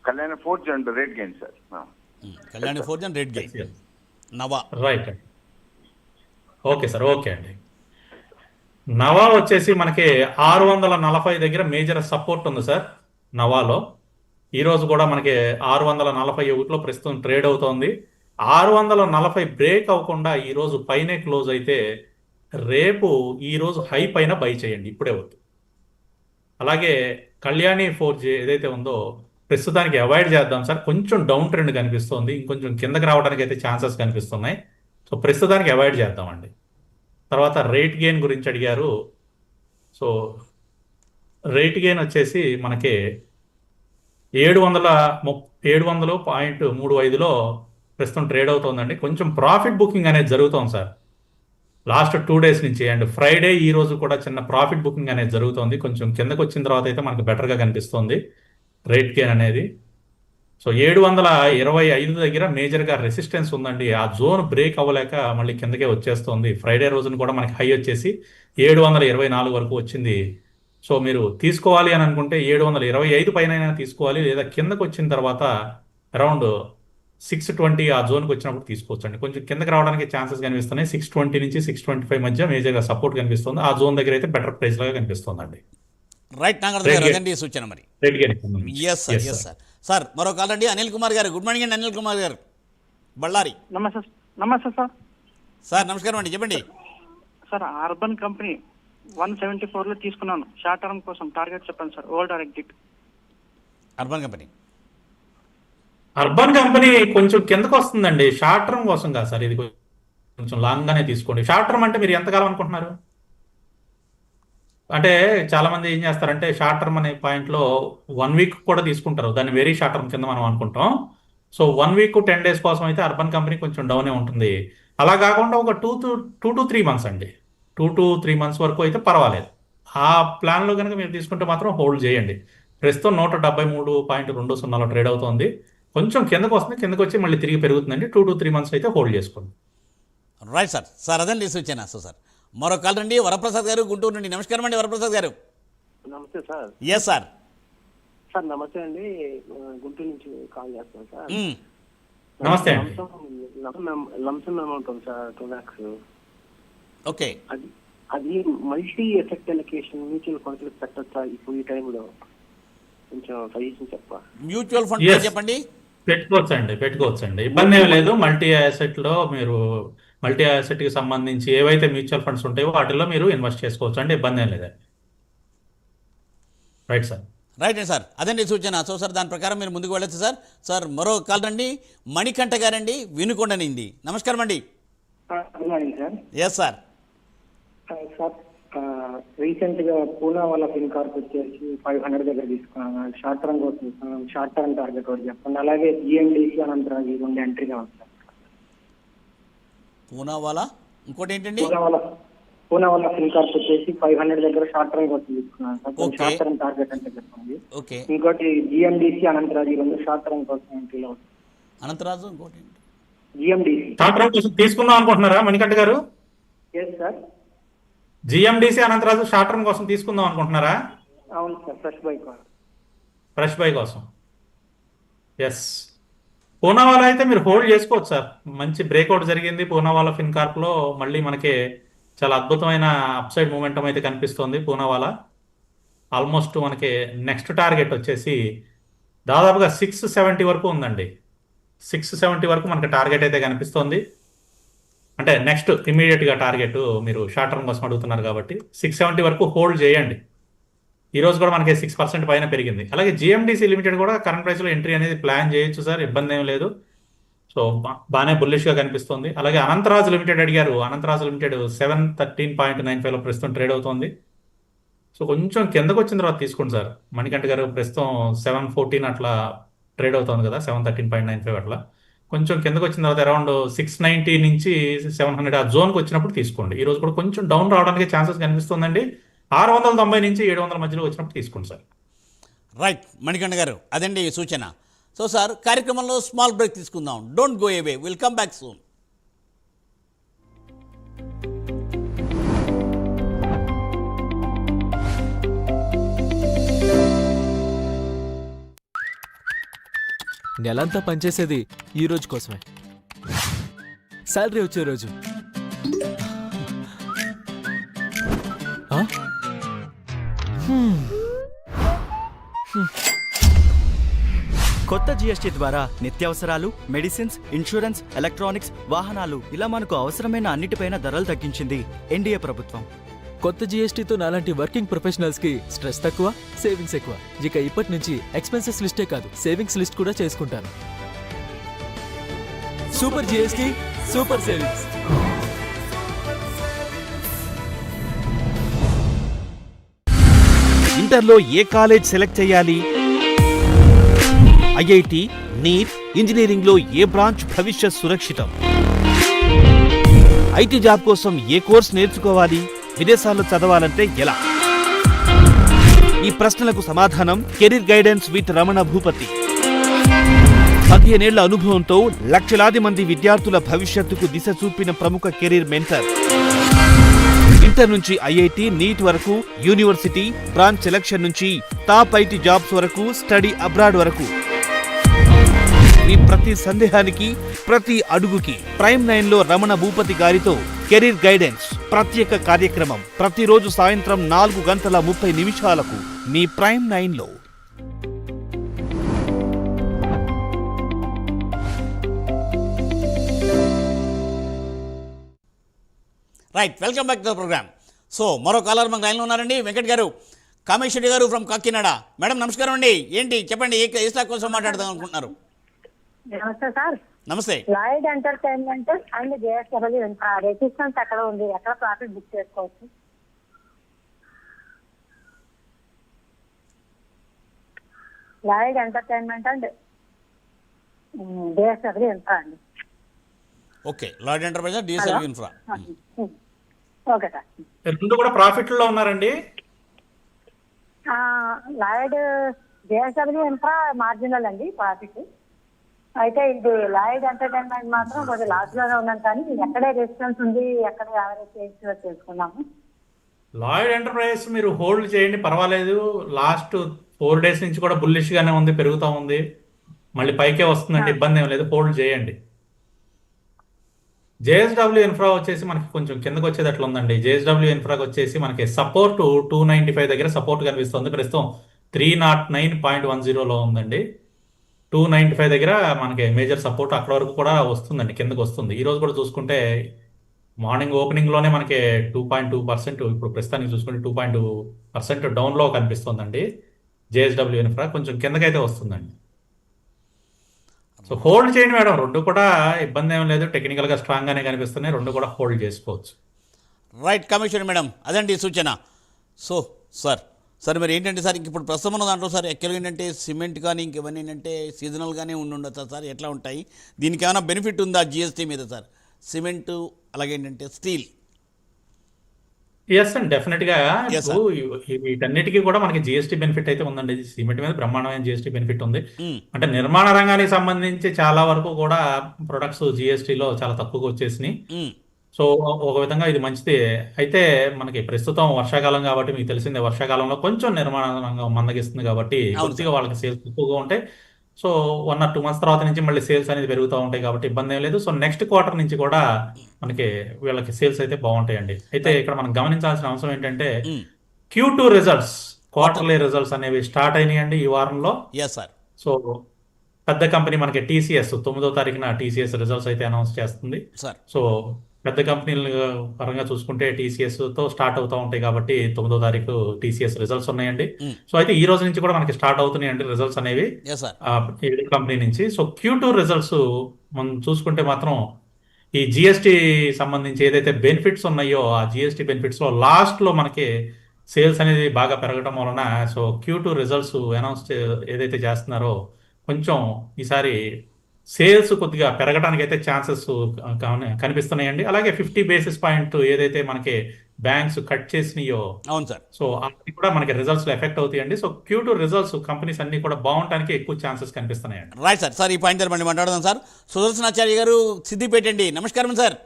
Kalyan forge and rate gain sir. Kalyani forge and red game Nava. Right అండి. Okay sir, okay అండి. నవా వచ్చేసి మనకి 640 దగ్గర మేజర్ సపోర్ట్ ఉంది సార్ నవాలో. ఈరోజు కూడా మనకి 641లో ప్రస్తుతం ట్రేడ్ అవుతోంది. 640 బ్రేక్ అవ్వకుండా ఈరోజు పైనే క్లోజ్ అయితే రేపు ఈరోజు హై పైన బై చేయండి, ఇప్పుడే వద్దు. అలాగే కళ్యాణి ఫోర్జ్ ఏదైతే ఉందో ప్రస్తుతానికి అవాయిడ్ చేద్దాం సార్. కొంచెం డౌన్ ట్రెండ్ కనిపిస్తుంది, ఇంకొంచెం కిందకి రావడానికి అయితే ఛాన్సెస్ కనిపిస్తున్నాయి. సో ప్రస్తుతానికి అవాయిడ్ చేద్దామండి. తర్వాత రేట్ గెయిన్ గురించి అడిగారు. సో రేట్ గెయిన్ వచ్చేసి మనకి 700.35లో ప్రస్తుతం ట్రేడ్ అవుతుందండి. కొంచెం ప్రాఫిట్ బుకింగ్ అనేది జరుగుతుంది సార్ లాస్ట్ 2 days నుంచి. అండ్ ఫ్రైడే ఈ రోజు కూడా చిన్న ప్రాఫిట్ బుకింగ్ అనేది జరుగుతుంది. కొంచెం కిందకు వచ్చిన తర్వాత అయితే మనకు బెటర్గా కనిపిస్తుంది రేట్ గెయిన్ అనేది. సో 725 దగ్గర మేజర్గా రెసిస్టెన్స్ ఉందండి. ఆ జోన్ బ్రేక్ అవ్వలేక మళ్ళీ కిందకే వచ్చేస్తుంది. ఫ్రైడే రోజున కూడా మనకి హై వచ్చేసి 724 వరకు వచ్చింది. సో మీరు తీసుకోవాలి అని అనుకుంటే 725 పైన తీసుకోవాలి, లేదా కిందకు వచ్చిన తర్వాత అరౌండ్ 620 ఆ జోన్కి వచ్చినప్పుడు తీసుకోవచ్చండి. కొంచెం కిందకి రావడానికి ఛాన్సెస్ కనిపిస్తున్నాయి. 620 నుంచి 625 మధ్య మేజర్గా సపోర్ట్ కనిపిస్తుంది. ఆ జోన్ దగ్గర అయితే బెటర్ ప్రైస్ లాగా కనిపిస్తుందండి. రైట్ నాగరాజు గారు, అదండి సూచన మరి. Rate gain. Yes sir, yes sir. Sir మరో కాల్ అండి, అనిల్ కుమార్ గారు. గుడ్ మార్నింగ్ అండి అనిల్ కుమార్ గారు, బళ్ళారి. నమస్తే సార్. సార్ నమస్కారం అండి, చెప్పండి. సార్ అర్బన్ కంపెనీ 174లో తీసుకున్నాను. షార్ట్ టర్మ్ కోసం టార్గెట్ చెప్పండి sir. Old or exit? Urban company. Urban company కొంచెం కిందకు వస్తుందండి. షార్ట్ టర్మ్ కోసం కాదు సార్, ఇది కొంచెం లాంగ్ గానే తీసుకోండి. షార్ట్ టర్మ్ అంటే మీరు ఎంతకాలం అనుకుంటున్నారు? అంటే చాలా మంది ఏం చేస్తారంటే షార్ట్ టర్మ్ అనే పాయింట్లో 1 week కూడా తీసుకుంటారు. దాన్ని వెరీ షార్ట్ టర్మ్ కింద మనం అనుకుంటాం. సో 1 week 10 days కోసం అయితే అర్బన్ కంపెనీ కొంచెం డౌనే ఉంటుంది. అలా కాకుండా ఒక 2 to 3 months అండి, 2 to 3 months వరకు అయితే పర్వాలేదు. ఆ ప్లాన్లో కనుక మీరు తీసుకుంటే మాత్రం హోల్డ్ చేయండి. ప్రస్తుతం 173.20లో ట్రేడ్ అవుతుంది. కొంచెం కిందకు వస్తుంది, కిందకు వచ్చి మళ్ళీ తిరిగి పెరుగుతుందండి. 2 to 3 months అయితే హోల్డ్ చేసుకోండి. Right sir. సార్ అదండి సూచన. సో సార్ మరో కాల్ రండి, వరప్రసాద్ గారు, గుంటూరు నుండి. నమస్కారం అండి వరప్రసాద్ గారు. నమస్తే సార్. Yes sir. సార్ నమస్తే అండి, గుంటూరు నుంచి కాల్ చేస్తాను సార్. నమస్తే అండి. లంసమ్ అమౌంట్ ఉంది సార్, 2 lakhs. ఓకే. అది multi effect allocation mutual funds పెట్టచ్చా ఇప్పుడు ఈ టైంలో? కొంచెం సజెషన్ చెప్పా. Mutual fund Yes. చెప్పండి. పెట్టుకోవచ్చండి. ఇబ్బంది ఏం లేదు. మల్టీ యాసెట్లో మీరు మల్టీ యాసెట్కి సంబంధించి ఏవైతే మ్యూచువల్ ఫండ్స్ ఉంటాయో వాటిల్లో మీరు ఇన్వెస్ట్ చేసుకోవచ్చు అండి, ఇబ్బంది ఏం లేదండి. Right sir. రైట్ అండి సార్, అదండి సూచన. సో సార్ దాని ప్రకారం మీరు ముందుకు వెళ్ళచ్చు సార్. సార్ మరో కాల్ రండి, మణికంఠ గారండి, వినుకొండ నుండి. నమస్కారం అండి. Good morning sir. Yes sir. Sir recent గా పూనా వాళ్ళ ఫిన్కార్ప్ వచ్చేసి 500 దగ్గర తీసుకున్నాను. షార్ట్ టర్మ్ కోసం తీసుకున్నాను. షార్ట్ టర్మ్ టార్గెట్ ఒకటి చెప్పండి. అలాగే జిఎండిసి అనంతరం ఈ 2 ఎంట్రీగా ఉంది సార్. పూనావాలా, ఇంకోటి ఏంటండి? పూనా వాళ్ళ ఫిన్కార్ప్ వచ్చేసి 500 దగ్గర షార్ట్ టర్మ్ కోసం తీసుకున్నాను sir. Okay. Short term target అంటే చెప్పండి. ఓకే. ఇంకోటి జిఎండిసి అనంతరాజ్ ఈ 2 షార్ట్ టర్మ్ కోసం ఎంట్రీలో ఉంది. అనంతరాజు, ఇంకోటి ఏంటి? జిఎండిసి. షార్ట్ టర్మ్ కోసం తీసుకుందాం అనుకుంటున్నారా మణికంఠ గారు? Yes sir. GMDC Anantharaju short term కోసం తీసుకుందాం అనుకుంటున్నారా? అవును సార్, ఫ్రెష్ బై కోసం. ఎస్. పూనావాలా అయితే మీరు హోల్డ్ చేసుకోవచ్చు సార్. మంచి బ్రేక్అవుట్ జరిగింది పూనావాలా ఫిన్కార్ప్లో. మళ్ళీ మనకి చాలా అద్భుతమైన అప్సైడ్ మూమెంటం అయితే కనిపిస్తుంది పూనావాలా. ఆల్మోస్ట్ మనకి నెక్స్ట్ టార్గెట్ వచ్చేసి దాదాపుగా 670 వరకు ఉందండి. 670 వరకు మనకి టార్గెట్ అయితే కనిపిస్తుంది. అంటే నెక్స్ట్ ఇమీడియట్గా టార్గెట్ మీరు షార్ట్ టర్మ్ కోసం అడుగుతున్నారు కాబట్టి 670 వరకు హోల్డ్ చేయండి. ఈరోజు కూడా మనకి 6% పైన పెరిగింది. అలాగే జిఎండిసి లిమిటెడ్ కూడా కరెంట్ ప్రైస్లో ఎంట్రీ అనేది ప్లాన్ చేయొచ్చు సార్, ఇబ్బంది ఏం లేదు. సో బాగానే బుల్లిష్గా కనిపిస్తుంది. అలాగే అనంతరాజు లిమిటెడ్ అడిగారు. అనంతరాజు లిమిటెడ్ 713.95లో ప్రస్తుతం ట్రేడ్ అవుతుంది. సో కొంచెం కిందకు వచ్చిన తర్వాత తీసుకోండి సార్. మణికంఠ గారు ప్రస్తుతం 714 అట్లా ట్రేడ్ అవుతుంది కదా, 713.95 అట్లా. కొంచెం కిందకు వచ్చిన తర్వాత అరౌండ్ 690 నుంచి 700 ఆ జోన్కి వచ్చినప్పుడు తీసుకోండి. ఈరోజు కూడా కొంచెం డౌన్ రావడానికి ఛాన్సెస్ కనిపిస్తుందండి. 690 నుంచి 700 మధ్యలో వచ్చినప్పుడు తీసుకోండి సార్. రైట్ మణికంఠ గారు, అదండి ఈ సూచన. సో సార్, కార్యక్రమంలో స్మాల్ బ్రేక్ తీసుకుందాం. Don't go away, will come back soon. నెలంతా పనిచేసేది ఈ రోజు కోసమే. శాలరీ వచ్చే రోజు ఆ? కొత్త జీఎస్టీ ద్వారా నిత్యావసరాలు, మెడిసిన్స్, ఇన్సూరెన్స్, ఎలక్ట్రానిక్స్, వాహనాలు ఇలా మనకు అవసరమైన అన్నిటిపైన ధరలు తగ్గించింది ఎన్డీఏ ప్రభుత్వం. కొత్త జీఎస్టీతో నాలాంటి వర్కింగ్ ప్రొఫెషనల్స్ కి స్ట్రెస్ తక్కువ, సేవింగ్స్ ఎక్కువ. ఇక ఇప్పటి నుంచి ఎక్స్పెన్సెస్ లిస్టే కాదు, సేవింగ్స్ లిస్ట్ కూడా చేసుకుంటాను. Super GST, super savings. ఇంటర్లో ఏ కాలేజ్ సెలెక్ట్ చేయాలి? ఐఐటి, నీట్, ఇంజనీరింగ్లో ఏ బ్రాంచ్ భవిష్యత్ సురక్షితం? ఐటీ జాబ్ కోసం ఏ కోర్స్ నేర్చుకోవాలి? విదేశాల్లో చదవాలంటే ఎలా? ఈ ప్రశ్నలకు సమాధానం career guidance with Ramana Bhupathi. 15 ఏళ్ల అనుభవంతో లక్షలాది మంది విద్యార్థుల భవిష్యత్తుకు దిశ చూపిన ప్రముఖ కెరీర్ మెంటర్. ఇంటర్ నుంచి ఐఐటి, నీట్ వరకు, యూనివర్సిటీ, బ్రాంచ్ సెలక్షన్ నుంచి టాప్ ఐటీ జాబ్స్ వరకు, స్టడీ అబ్రాడ్ వరకు. మీ ప్రతి సందేహానికి, ప్రతి అడుగుకి ప్రైమ్ 9లో రమణ భూపతి గారితో కెరీర్ గైడెన్స్ ప్రత్యేక కార్యక్రమం ప్రతిరోజు సాయంత్రం 4:30 మీ ప్రైమ్ 9లో. Right, welcome back to the program. So మరో కాలర్ మనకు లైన్లో ఉన్నారండి. వెంకట్ గారు, కామేశ్వరి గారు ఫ్రమ్ కాకినాడ. మేడం నమస్కారం అండి. ఏంటి చెప్పండి, ఏ స్టాక్ కోసం మాట్లాడదాం అనుకుంటున్నారు? నమస్తే సార్. నమస్తే. Lloyd entertainment and JSW resistance ఎక్కడ ఉంది, ఎక్కడ ప్రాఫిట్ బుక్ చేసుకోవచ్చు? Lloyd entertainment and JSW infra అండి. Okay, Lloyd enterprise, DSW infra. Okay sir. రెండు కూడా ప్రాఫిట్లో ఉన్నారండి. లాయిడ్ జేఎస్డబ్ల్యూ ఇన్ఫ్రా మార్జినల్ అండి ప్రాఫిట్. అయితే ఇది లాయిడ్ ఎంటర్టైన్మెంట్ మాత్రం కొంచెం లాస్ లోనే ఉన్నాం, కానీ ఎక్కడే రెసిస్టెన్స్ ఉంది, ఎక్కడ యావరేజ్ చేసుకున్నాము. లాయిడ్ ఎంటర్ప్రైజెస్ మీరు హోల్డ్ చేయండి, పర్వాలేదు. లాస్ట్ 4 days నుంచి కూడా బుల్లిష్ గానే ఉంది, పెరుగుతూ ఉంది, మళ్ళీ పైకే వస్తుందండి, ఇబ్బంది ఏం లేదు, హోల్డ్ చేయండి. జేఎస్డబ్ల్యూ ఇన్ఫ్రా వచ్చేసి మనకి కొంచెం కిందకు వచ్చేది అట్లా ఉందండి. జేఎస్డబ్ల్యూ ఇన్ఫ్రాకి వచ్చేసి మనకి సపోర్ట్ 295 దగ్గర సపోర్ట్ కనిపిస్తుంది. ప్రస్తుతం 309.10లో ఉందండి. 295 దగ్గర మనకి మేజర్ సపోర్ట్, అక్కడ వరకు కూడా వస్తుందండి, కిందకు వస్తుంది. ఈ రోజు కూడా చూసుకుంటే మార్నింగ్ ఓపెనింగ్లోనే మనకి 2.2%, ఇప్పుడు ప్రస్తుతానికి చూసుకుంటే 2.2% డౌన్లో కనిపిస్తుందండి. జేఎస్డబ్ల్యూ ఇన్ఫ్రా కొంచెం కిందకైతే వస్తుందండి. సో హోల్డ్ చేయండి మేడం, రెండు కూడా ఇబ్బంది ఏం లేదు, టెక్నికల్గా స్ట్రాంగ్గానే కనిపిస్తున్నాయి, రెండు కూడా హోల్డ్ చేసుకోవచ్చు. రైట్ కామేశ్వరి మేడం, అదండి సూచన. సో సార్ మరి ఏంటంటే సార్, ఇప్పుడు ప్రస్తుతం ఉన్న దాంట్లో సార్ యాక్చువల్గా ఏంటంటే సిమెంట్ కానీ ఇంకేమన్నీ ఏంటంటే సీజనల్గానే ఉండొచ్చా సార్, ఎట్లా ఉంటాయి? దీనికి ఏమైనా బెనిఫిట్ ఉందా జీఎస్టీ మీద సార్? సిమెంటు అలాగే ఏంటంటే స్టీల్. ఎస్ అండి, డెఫినెట్గా ఇప్పుడు వీటన్నిటికీ కూడా మనకి జిఎస్టీ బెనిఫిట్ అయితే ఉందండి. సిమెంట్ మీద బ్రహ్మాండమైన జిఎస్టీ బెనిఫిట్ ఉంది. అంటే నిర్మాణ రంగానికి సంబంధించి చాలా వరకు కూడా ప్రొడక్ట్స్ జిఎస్టీలో చాలా తక్కువగా వచ్చేసినాయి. సో ఒక విధంగా ఇది మంచిది. అయితే మనకి ప్రస్తుతం వర్షాకాలం కాబట్టి మీకు తెలిసిందే, వర్షాకాలంలో కొంచెం నిర్మాణ రంగం మందగిస్తుంది కాబట్టి కొద్దిగా వాళ్ళకి సేల్స్ ఎక్కువగా ఉంటాయి. సో 1 or 2 months తర్వాత నుంచి మళ్ళీ సేల్స్ అనేది పెరుగుతూ ఉంటాయి కాబట్టి ఇబ్బంది ఏం లేదు. సో నెక్స్ట్ క్వార్టర్ నుంచి కూడా మనకి వీళ్ళకి సేల్స్ అయితే బాగుంటాయండి. అయితే ఇక్కడ మనం గమనించాల్సిన అంశం ఏంటంటే Q2 రిజల్ట్స్, క్వార్టర్లీ రిజల్ట్స్ అనేవి స్టార్ట్ అయినాయండి ఈ వారంలో. సో పెద్ద కంపెనీ మనకి టీసీఎస్ 9వ తారీఖున టీసీఎస్ రిజల్ట్స్ అయితే అనౌన్స్ చేస్తుంది. సో పెద్ద కంపెనీల పరంగా చూసుకుంటే టీసీఎస్తో స్టార్ట్ అవుతూ ఉంటాయి కాబట్టి 9వ తారీఖు టీసీఎస్ రిజల్ట్స్ ఉన్నాయండి. సో అయితే ఈ రోజు నుంచి కూడా మనకి స్టార్ట్ అవుతున్నాయండి రిజల్ట్స్ అనేవి కంపెనీ నుంచి. సో Q2 రిజల్ట్స్ మనం చూసుకుంటే మాత్రం ఈ జిఎస్టీ సంబంధించి ఏదైతే బెనిఫిట్స్ ఉన్నాయో ఆ జిఎస్టీ బెనిఫిట్స్లో లాస్ట్లో మనకి సేల్స్ అనేది బాగా పెరగడం వలన సో Q2 రిజల్ట్స్ అనౌన్స్ ఏదైతే చేస్తున్నారో కొంచెం ఈసారి సేల్స్ కొద్దిగా పెరగడానికి అయితే ఛాన్సెస్ కనిపిస్తున్నాయండి. అలాగే 50 basis point ఏదైతే మనకి బ్యాంక్స్ కట్ చేసినాయో, అవును సార్. సో అది కూడా మనకి రిజల్ట్స్ లో ఎఫెక్ట్ అవుతాయండి. సో Q2 రిజల్ట్స్ కంపెనీస్ అన్ని కూడా బాగుండడానికి ఎక్కువ ఛాన్సెస్ కనిపిస్తున్నాయండి. Right sir. సార్ ఈ పాయింట్ మళ్ళీ మాట్లాడదాం సార్. సుదర్శనాచార్య గారు సిద్దిపేట అండి, నమస్కారం సార్.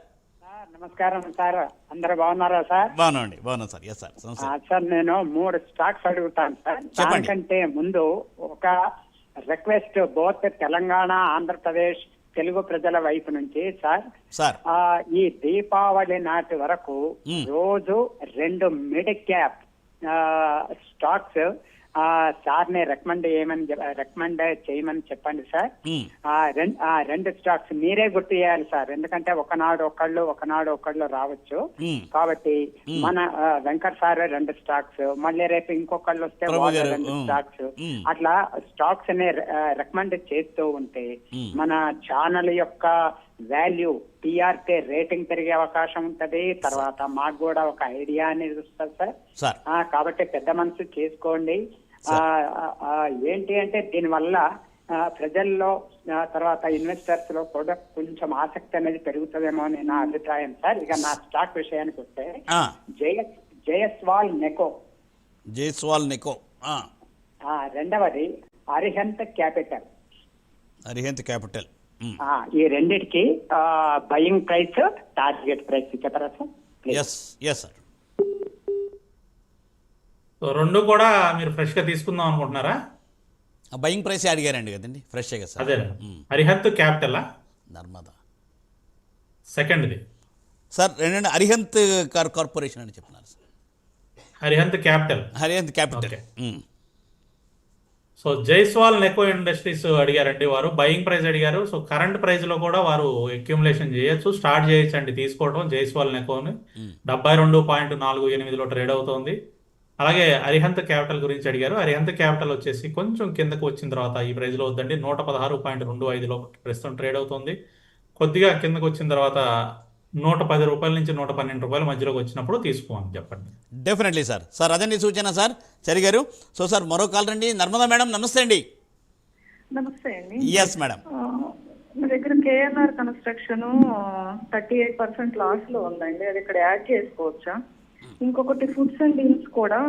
నమస్కారం సార్, అందరు బాగున్నారా సార్? బాగున్నాం సార్. Yes sir. సార్ నేను 3 స్టాక్స్ అడుగుతాను సార్. దానికంటే ముందు ఒక రిక్వెస్ట్ బోత్ తెలంగాణ, ఆంధ్రప్రదేశ్ తెలుగు ప్రజల వైపు నుంచి సార్, ఈ దీపావళి నాటి వరకు రోజు 2 మిడ్ క్యాప్ స్టాక్స్ సార్ని రికమెండ్ చేయమని చెప్పండి సార్. రెండు స్టాక్స్ మీరే గుర్తు చేయాలి సార్, ఎందుకంటే ఒకనాడు ఒకళ్ళు రావచ్చు. కాబట్టి మన వెంకట్ సార్ 2 స్టాక్స్, మళ్ళీ రేపు ఇంకొకళ్ళు వస్తే 2 స్టాక్స్, అట్లా స్టాక్స్ ని రికమెండ్ చేస్తూ ఉంటే మన ఛానల్ యొక్క వాల్యూ టీఆర్పీ రేటింగ్ పెరిగే అవకాశం ఉంటది. తర్వాత మాకు కూడా ఒక ఐడియా అనేది వస్తుంది సార్. కాబట్టి పెద్ద మనసు చేసుకోండి. ఏంటి అంటే దీనివల్ల ప్రజల్లో తర్వాత ఇన్వెస్టర్స్ లో కూడా కొంచెం ఆసక్తి అనేది పెరుగుతుందేమో అని నా అభిప్రాయం సార్. ఇక నా స్టాక్ విషయానికి వస్తే జయస్వాల్ నెకో, రెండవది అరిహంత్ క్యాపిటల్. ఈ రెండిటికి బయింగ్ ప్రైస్, టార్గెట్ ప్రైస్ చెప్పరా సార్? Yes sir. సో 2 కూడా మీరు ఫ్రెష్ గా తీసుకుందాం అనుకుంటున్నారా? బయింగ్ ప్రైస్ అడిగారండి కదండి, ఫ్రెష్ గా సార్. అదే అరిహంత్ క్యాపిటల్ నర్మదా సెకండ్ది సార్. రెండండి అరిహంత్ కార్పొరేషన్ అని చెప్తున్నారు sir. Arihant capital. So Jaiswal Neco industries అడిగారండి వారు, బయింగ్ ప్రైస్ అడిగారు. సో కరెంట్ ప్రైస్ లో కూడా వారు అక్యుములేషన్ చేయొచ్చు, స్టార్ట్ చేయొచ్చండి తీసుకోవడం. జైస్వాల్ నెకోని 72.48లో ట్రేడ్ అవుతోంది. అలాగే అరిహంత్ క్యాపిటల్ గురించి అడిగారు. అరిహంత్ క్యాపిటల్ వచ్చేసి కొంచెం కిందకు వచ్చిన తర్వాత ఈ ప్రైస్ లో వద్దండి, 116.25లో ప్రస్తుతం ట్రేడ్ అవుతుంది. కొద్దిగా కిందకు వచ్చిన తర్వాత 110 రూపాయల నుంచి 112 రూపాయల మధ్యలోకి వచ్చినప్పుడు తీసుకోమని చెప్పండి. Definitely sir. సార్ అదండి సూచన సార్ చరి గారు. సో సార్ మరో కాల్ రండి. నర్మదా మేడం నమస్తే అండి. నమస్తే అండి. Yes madam. మీ దగ్గర KNR కన్స్ట్రక్షన్ 38% లాస్ లో ఉందండి, అది ఇక్కడ యాడ్ చేసుకోవచ్చా? ఇంకొకటి ఫుడ్స్ అండ్ డీల్స్ కూడా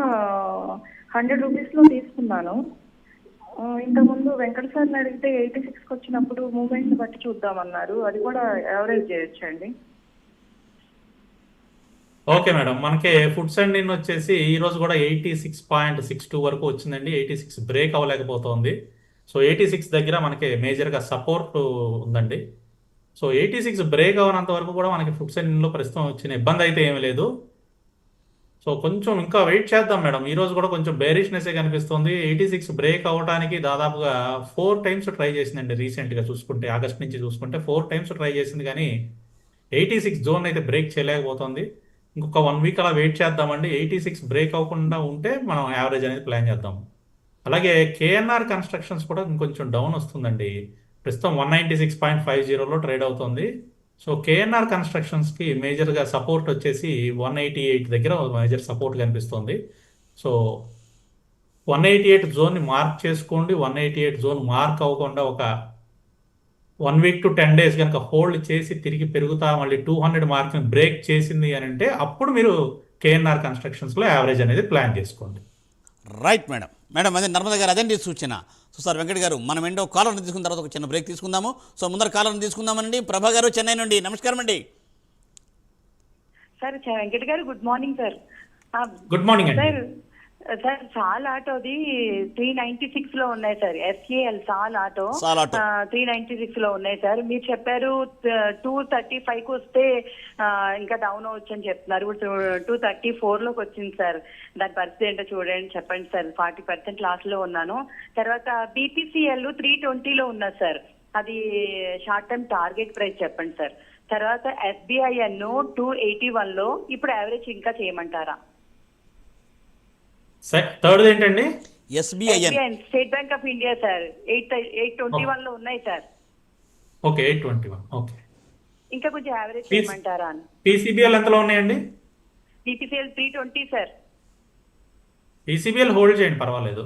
100 రూపీస్ లో తీసుకున్నాను. ఇంతకుముందు వెంకట సార్ని అడిగితే 86కి వచ్చినప్పుడు మూమెంట్ బట్టి చూద్దామన్నారు, అది కూడా యావరేజ్ చేయొచ్చండి? ఓకే మేడం, మనకి ఫుడ్స్ అండ్ ఇన్ వచ్చేసి ఈ రోజు కూడా 86.62 వరకు వచ్చిందండి. 86 బ్రేక్ అవ్వలేకపోతుంది. సో 86 దగ్గర మనకి మేజర్గా సపోర్ట్ ఉందండి. సో 86 బ్రేక్ అవ్వనంత వరకు కూడా మనకి ఫుడ్స్ అండ్ ఇన్లో ప్రస్తుతం వచ్చిన ఇబ్బంది అయితే ఏమీ లేదు. సో కొంచెం ఇంకా వెయిట్ చేద్దాం మేడం. ఈ రోజు కూడా కొంచెం బేరిష్నెస్సే కనిపిస్తుంది. 86 బ్రేక్ అవ్వడానికి దాదాపుగా 4 టైమ్స్ ట్రై చేసిందండి. రీసెంట్గా చూసుకుంటే ఆగస్ట్ నుంచి చూసుకుంటే 4 టైమ్స్ ట్రై చేసింది, కానీ 86 జోన్ అయితే బ్రేక్ చేయలేకపోతుంది. ఇంకొక 1 వీక్ అలా వెయిట్ చేద్దామండి. 86 బ్రేక్ అవ్వకుండా ఉంటే మనం యావరేజ్ అనేది ప్లాన్ చేద్దాం. అలాగే KNR కన్స్ట్రక్షన్స్ కూడా ఇంకొంచెం డౌన్ వస్తుందండి. ప్రస్తుతం 196.50లో ట్రేడ్ అవుతుంది. సో KNR కన్స్ట్రక్షన్స్కి మేజర్గా సపోర్ట్ వచ్చేసి 188 దగ్గర మేజర్ సపోర్ట్ కనిపిస్తుంది. సో 188 జోన్ని మార్క్ చేసుకోండి. 188 జోన్ మార్క్ అవ్వకుండా ఒక 1 వీక్ to 10 days కనుక హోల్డ్ చేసి తిరిగి పెరుగుతా మళ్ళీ 200 మార్క్ని బ్రేక్ చేసింది అని అంటే అప్పుడు మీరు KNR కన్స్ట్రక్షన్స్లో యావరేజ్ అనేది ప్లాన్ చేసుకోండి. Right madam. మేడం అదే నర్మదా గారు అదండి సూచన. సో సార్ వెంకట్ గారు మనం ఏంటో కాలర్ని తీసుకున్న తర్వాత ఒక చిన్న బ్రేక్ తీసుకుందాము. సో ముందర కాలర్ని తీసుకుందామనండి. ప్రభా గారు చెన్నై నుండి నమస్కారం అండి. Sir Venkat garu good morning sir. Good morning అండి. సార్ సాల్ ఆటోది 396 లో ఉన్నాయి సార్. SAL సాల్ ఆటో 396 లో ఉన్నాయి సార్. మీరు చెప్పారు 235కి వస్తే ఇంకా డౌన్ అవచ్చు అని చెప్తున్నారు. 234 లోకి వచ్చింది సార్. దాని పరిస్థితి ఏంటో చూడండి, చెప్పండి సార్. 40% లాస్ లో ఉన్నాను. తర్వాత BPCL 320లో ఉన్నా సార్, అది షార్ట్ టర్మ్ టార్గెట్ ప్రైస్ చెప్పండి సార్. తర్వాత SBIN 281లో ఇప్పుడు యావరేజ్ ఇంకా చేయమంటారా? థర్డ్ ఏంటండి? SBIN state bank of India sir 821 లో ఉన్నాయి సార్. ఓకే 821. ఓకే, ఇంకా కొంచెం యావరేజ్ చేయమంటారా అని. PCBL ఎంతలో ఉన్నాయండి? BPCL 320 sir. PCBL హోల్డ్ చేయండి, పర్వాలేదు.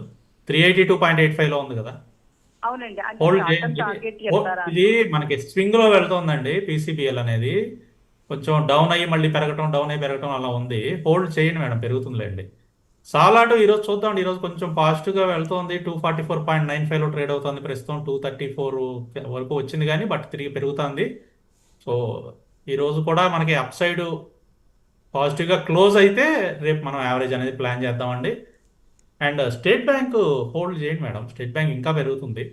382.85లో ఉంది కదా, అవునండి. హోల్డ్ చేయండి. ఇది మనకి స్వింగ్ లో వెళ్తోందండి PCBL అనేది. కొంచెం డౌన్ అయ్యి మళ్ళీ పెరగటం, డౌన్ అయ్యి పెరగటం అలా ఉంది. హోల్డ్ చేయండి మేడం, పెరుగుతుందిలేండి. సాలాటు ఈరోజు చూద్దాం, ఈరోజు కొంచెం పాజిటివ్గా వెళ్తోంది. 244.95లో ట్రేడ్ అవుతుంది ప్రస్తుతం. 234 వరకు వచ్చింది కానీ బట్ తిరిగి పెరుగుతుంది. సో ఈరోజు కూడా మనకి అప్ సైడ్ పాజిటివ్గా క్లోజ్ అయితే రేపు మనం యావరేజ్ అనేది ప్లాన్ చేద్దామండి. అండ్ స్టేట్ బ్యాంక్ హోల్డ్ చేయండి మేడం, స్టేట్ బ్యాంక్ ఇంకా పెరుగుతుంది.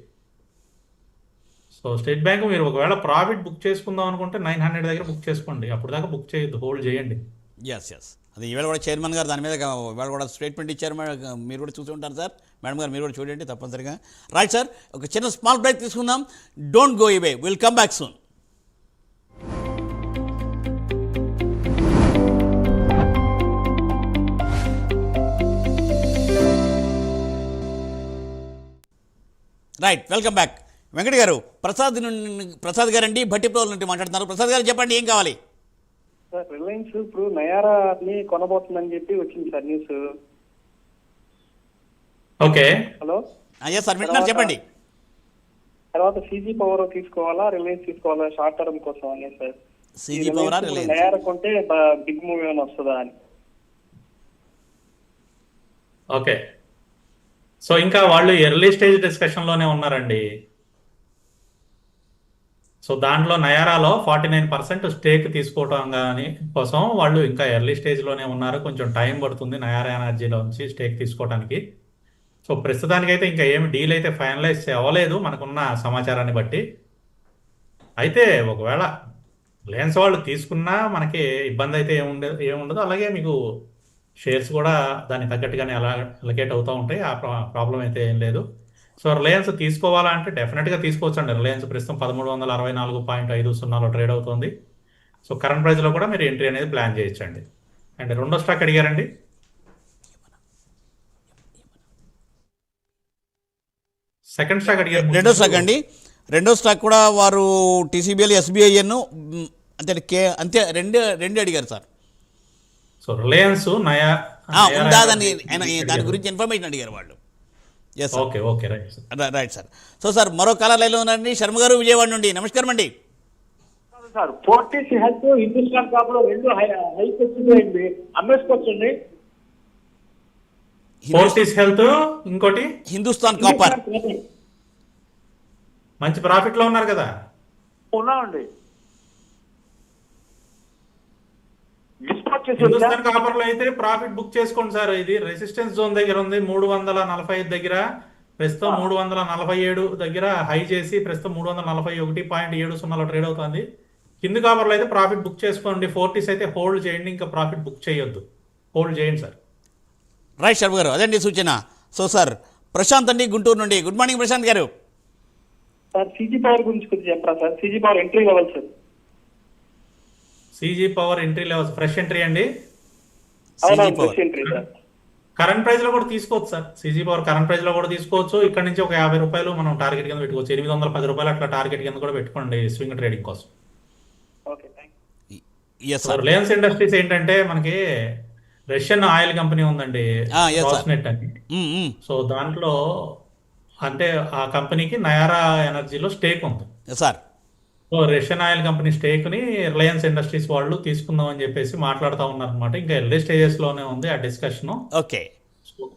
సో స్టేట్ బ్యాంక్ మీరు ఒకవేళ ప్రాఫిట్ బుక్ చేసుకుందాం అనుకుంటే 900 దగ్గర బుక్ చేసుకోండి, అప్పుడు దాకా బుక్ చేయొద్దు, హోల్డ్ చేయండి. ఎస్ అది ఈవేళ కూడా చైర్మన్ గారు దాని మీద ఇవాళ కూడా స్టేట్మెంట్ ఇచ్చారు. మీరు కూడా చూసి ఉంటారు సార్, మేడం గారు మీరు కూడా చూడండి తప్పనిసరిగా. రైట్ సార్, ఒక చిన్న స్మాల్ బ్రేక్ తీసుకుందాం. Don't go away, will come back soon. Right, welcome back. Venkata గారు, ప్రసాద్ గారండి భట్టిప్రోల్ నుండి మాట్లాడుతున్నారు. ప్రసాద్ గారు చెప్పండి, ఏం కావాలి? సార్ రిలయన్స్ ఇప్పుడు నయారాని కొనబోతుందని చెప్పి వచ్చింది sir news. Okay, hello. Sir వింటున్నారు, చెప్పండి. తర్వాత సీజీ పవర్ తీసుకోవాలా, రిలయన్స్ తీసుకోవాలా షార్ట్ టర్మ్ కోసం అనే సార్. సీజీ పవర్ నయారా కొంటే బిగ్ మూవ్ ఏమైనా వస్తుందా అని. ఓకే. సో ఇంకా వాళ్ళు ఎర్లీ స్టేజ్ డిస్కషన్లోనే ఉన్నారండి. సో దాంట్లో నయారాలో 49% స్టేక్ తీసుకోవటం కానీ కోసం వాళ్ళు ఇంకా ఎర్లీ స్టేజ్లోనే ఉన్నారు. కొంచెం టైం పడుతుంది నయారా ఎనర్జీలో నుంచి స్టేక్ తీసుకోవడానికి. సో ప్రస్తుతానికైతే ఇంకా ఏమి డీల్ అయితే ఫైనలైజ్ అవ్వలేదు మనకున్న సమాచారాన్ని బట్టి. అయితే ఒకవేళ రిలయన్స్ వాళ్ళు తీసుకున్నా మనకి ఇబ్బంది అయితే ఏముండదు. అలాగే మీకు షేర్స్ కూడా దానికి తగ్గట్టుగానే అలొకేట్ అవుతూ ఉంటాయి, ఆ ప్రాబ్లం అయితే ఏం లేదు. సో రిలయన్స్ తీసుకోవాలంటే డెఫినెట్గా తీసుకోవచ్చు అండి. రిలయన్స్ ప్రస్తుతం 1364.50లో ట్రేడ్ అవుతుంది. సో కరెంట్ ప్రైస్లో కూడా మీరు ఎంట్రీ అనేది ప్లాన్ చేయొచ్చండి. అండ్ రెండో స్టాక్ అడిగారండి, సెకండ్ స్టాక్ అడిగారు. రెండో స్టాక్ కూడా వారు టీసీబీఎల్ ఎస్బీఐను అంతే రెండు అడిగారు సార్. సో రిలయన్స్ దాని గురించి ఇన్ఫర్మేషన్ అడిగారు వాళ్ళు. Okay okay, right sir. So sir మరో కాలర్ లైన్లో ఉన్నారండి, శర్మ గారు విజయవాడ నుండి. నమస్కారం అండి సార్. ఫోర్టీస్ హెల్త్, హిందుస్థాన్ కాపులో రెండు హైక్ వచ్చింది, అమ్మేసుకోవచ్చండి. ఫోర్టీస్ హెల్త్, ఇంకోటి హిందుస్థాన్ కాపర్. మంచి ప్రాఫిట్ లో ఉన్నారు కదా. ఉన్నామండి. హిందుస్థాన్ కాపర్ లో అయితే ప్రాఫిట్ బుక్ చేసుకోండి సార్. ఇది రెసిస్టెన్స్ జోన్ దగ్గర ఉంది 345 దగ్గర, ప్రస్తుతం 347 దగ్గర హై చేసి ప్రస్తుతం 341.70లో ట్రేడ్ అవుతుంది. హిందూ కాపర్ లో అయితే ప్రాఫిట్ బుక్ చేసుకోండి. ఫోర్టీస్ అయితే హోల్డ్ చేయండి, ఇంకా ప్రాఫిట్ బుక్ చేయొద్దు, హోల్డ్ చేయండి సార్. రైట్ శర్మ గారు, అదండి సూచన. సో సార్ ప్రశాంత్ అండి గుంటూరు నుండి. గుడ్ మార్నింగ్ ప్రశాంత్ గారు. సార్ సీజీ పవర్ గురించి కొద్దిగా చెప్పరా sir. CG power entry level sir. CG power entry level fresh entry అండి. కరెంట్ ప్రైస్ లో కూడా తీసుకోవచ్చు sir. CG power current price లో కూడా తీసుకోవచ్చు. ఇక్కడ నుంచి ఒక 50 రూపాయలు మనం టార్గెట్ కింద పెట్టుకోవచ్చు. 810 రూపాయలు అట్లా టార్గెట్ కింద కూడా పెట్టుకోండి స్వింగ్ ట్రేడింగ్ కోసం. రిలయన్స్ ఇండస్ట్రీస్ ఏంటంటే మనకి రష్యన్ ఆయిల్ కంపెనీ ఉందండి, రాస్నెట్ అని. సో దాంట్లో అంటే ఆ కంపెనీకి నయారా ఎనర్జీలో స్టేక్ ఉంది sir. So Russian oil company stake ని రిలయన్స్ ఇండస్ట్రీస్ వాళ్ళు తీసుకుందాం అని చెప్పేసి మాట్లాడుతూ ఉన్నారు అనమాట. ఇంకా ఎర్లీ స్టేజెస్ లోనే ఉంది ఆ డిస్కషన్. ఓకే,